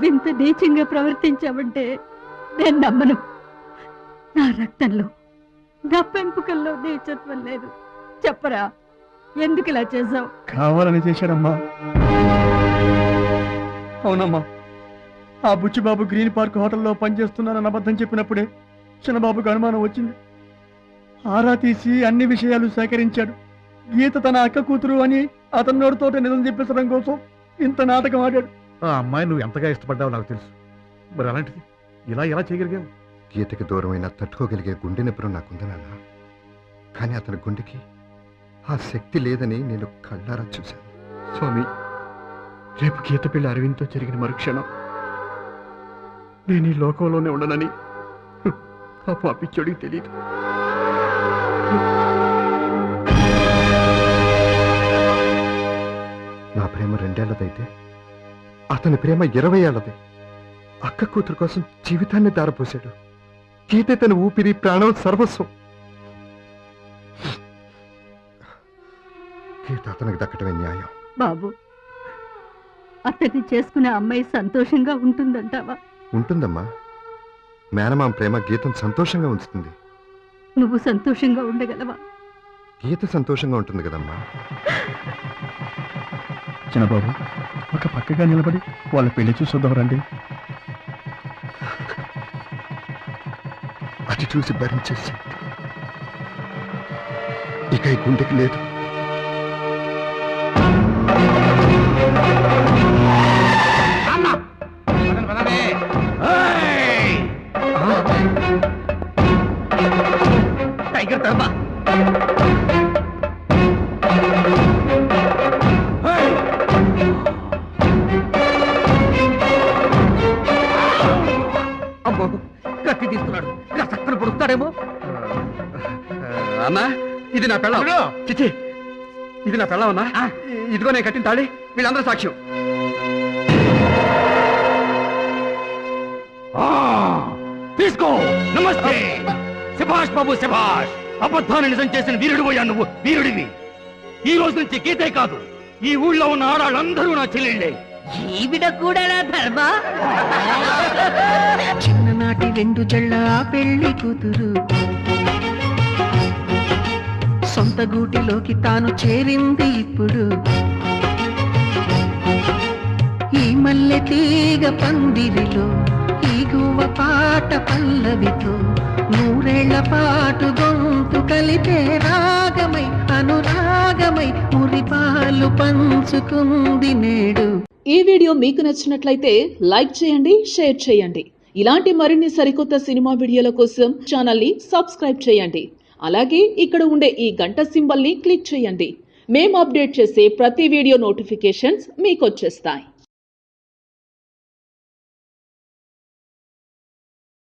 నువ్వింత నీచంగా ప్రవర్తించావంటే నేను నమ్మను. నా రక్తంలో, నా పెంపుకల్లో నీచత్వం లేదు. చెప్పరా, ఎందుకు ఇలా చేసావు? కావాలని చేశాడమ్మా. అవునమ్మా, ఆ బుచ్చిబాబు గ్రీన్ పార్క్ హోటల్లో పనిచేస్తున్నానని అబద్ధం చెప్పినప్పుడే చిన్నబాబుకు అనుమానం వచ్చింది. ఆరా తీసి అన్ని విషయాలు సేకరించాడు. గీత తన అక్క కూతురు అని అతని నోటితోట నిజం చెప్పించడం కోసం ఇంత నాటకం ఆడాడు. ఆ అమ్మాయి నువ్వు ఎంతగా ఇష్టపడ్డావో నాకు తెలుసు. మరి అలాంటిది ఇలా ఎలా చేయగలిగావు? గీతకి దూరమైన తట్టుకోగలిగే గుండె నిపుణం నాకుంది నాన్న. కానీ అతని గుండెకి ఆ శక్తి లేదని నేను కళ్ళారా చూశాను. స్వామి, రేపు గీత పెళ్లి అరవింద్తో జరిగిన మరుక్షణం నేను ఈ లోకంలోనే ఉండనని ఆ పాపిచ్చోడికి తెలియదు. నా ప్రేమ 2 ఏళ్లదైతే అతని ప్రేమ 20 ఏళ్లది. అక్క కూతురు కోసం జీవితాన్ని దారపోశాడు. గీత తన ఊపిరి, ప్రాణం, సర్వస్వం. గీత అతనికి దక్కటమే న్యాయం. బాబు, అతన్ని చేసుకునే అమ్మాయి సంతోషంగా ఉంటుందంటావా? ఉంటుందమ్మా. మేనమామ ప్రేమ గీతను సంతోషంగా ఉంచుతుంది. నువ్వు సంతోషంగా ఉండగలవా? గీత సంతోషంగా ఉంటుంది కదమ్మా. చిన్నబాబు, ఒక పక్కగా నిలబడి వాళ్ళ పెళ్లి చూసొద్దాం రండి. అది చూసి భరించేసి ఇక ఈ గుండెకి లేదు. టైగర్ తర్బా అమ్మో, కత్తి తీస్తున్నాడు. కసక్కన పొడుస్తాడేమో. అన్నా, ఇది నా పెళ్ళం. చిచి, ఇది నా పెళ్ళం అన్నా. ఇదిగో నేను కట్టిన తాళి, వీళ్ళందరూ సాక్ష్యం. తీసుకో. నమస్తే. శభాష్ బాబు, శభాష్. అబద్ధాన్ని నిజం చేసిన వీరుడు పోయా నువ్వు. వీరుడివి. ఈ రోజు నుంచి గీతే కాదు, ఈ ఊళ్ళో ఉన్న ఆడాళ్ళందరూ నా చెల్లెళ్ళే. ఈవిడ కూడా ధర్మ. చిన్ననాటి 2 జళ్ళ పెళ్లి కూతురు సొంత గూటిలోకి తాను చేరింది ఇప్పుడు. ఈ మల్లె తీగ పందిరిలో ఈ గువ్వ పాట పల్లవితో 100 ఏళ్ల పాటు గొంతు కలిపే రాగమై అనురాగమై మురిపాలు పంచుకుంది నేడు. ఈ వీడియో మీకు నచ్చినట్లయితే లైక్ చేయండి, షేర్ చేయండి. ఇలాంటి మరిన్ని సరికొత్త సినిమా వీడియోల కోసం ఛానల్ ని సబ్స్క్రైబ్ చేయండి. అలాగే ఇక్కడ ఉండే ఈ గంట సింబల్ ని క్లిక్ చేయండి. మేము అప్డేట్ చేసే ప్రతి వీడియో నోటిఫికేషన్స్ మీకు వచ్చేస్తాయి.